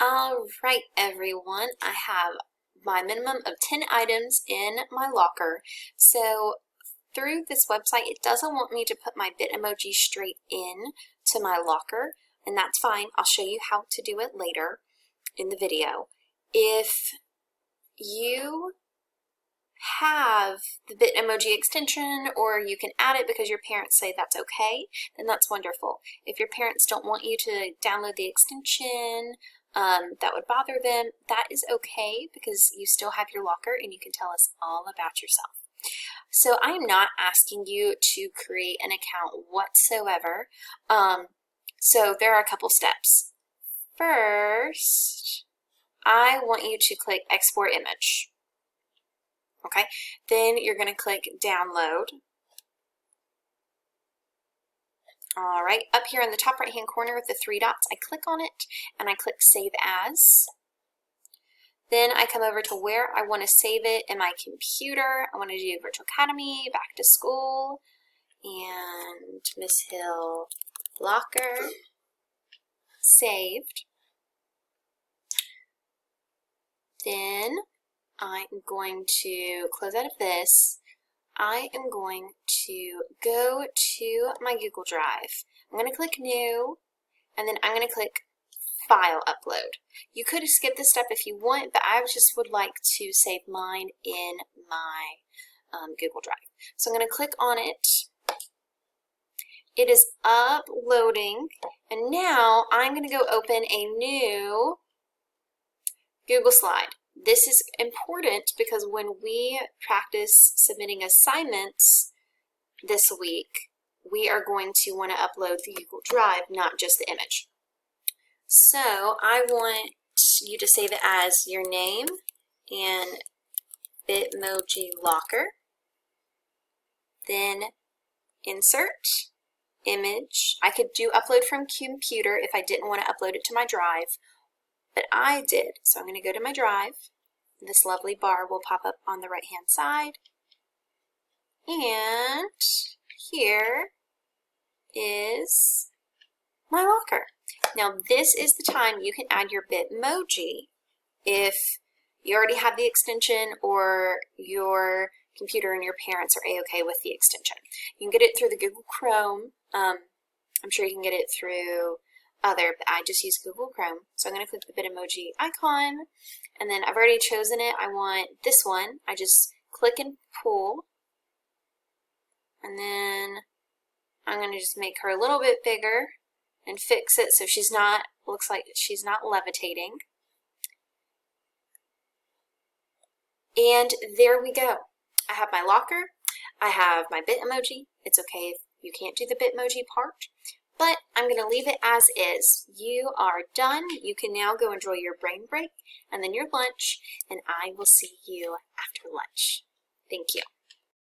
All right, everyone. I have my minimum of 10 items in my locker. So through this website, it doesn't want me to put my Bitmoji straight in to my locker, and that's fine. I'll show you how to do it later in the video. If you have the Bitmoji extension, or you can add it because your parents say that's okay, then that's wonderful. If your parents don't want you to download the extension, that would bother them, that is okay because you still have your locker and you can tell us all about yourself. So I am not asking you to create an account whatsoever. So there are a couple steps. First, I want you to click Export Image. Okay, then you're going to click Download. All right, up here in the top right hand corner with the three dots, I click on it and I click Save As. Then I come over to where I want to save it in my computer. I want to do Virtual Academy, Back to School, and Miss Hill Locker. Saved. Then I'm going to close out of this. I am going to go to my Google Drive. I'm going to click New, and then I'm going to click File Upload. You could skip this step if you want, but I just would like to save mine in my Google Drive. So I'm going to click on it. It is uploading, and now I'm going to go open a new Google Slide. This is important because when we practice submitting assignments this week, we are going to want to upload the Google Drive, not just the image. So I want you to save it as your name and Bitmoji Locker. Then insert, image. I could do upload from computer if I didn't want to upload it to my drive, but I did. So I'm going to go to my drive. This lovely bar will pop up on the right hand side. And here is my locker. Now this is the time you can add your Bitmoji if you already have the extension or your computer and your parents are a-okay with the extension. You can get it through the Google Chrome. I'm sure you can get it through other, but I just use Google Chrome. So I'm going to click the Bitmoji icon, and then I've already chosen it. I want this one. I just click and pull, and then I'm going to just make her a little bit bigger and fix it so she's not, looks like she's not levitating. And there we go. I have my locker. I have my Bitmoji. It's okay if you can't do the Bitmoji part, but I'm going to leave it as is. You are done. You can now go enjoy your brain break and then your lunch, and I will see you after lunch. Thank you.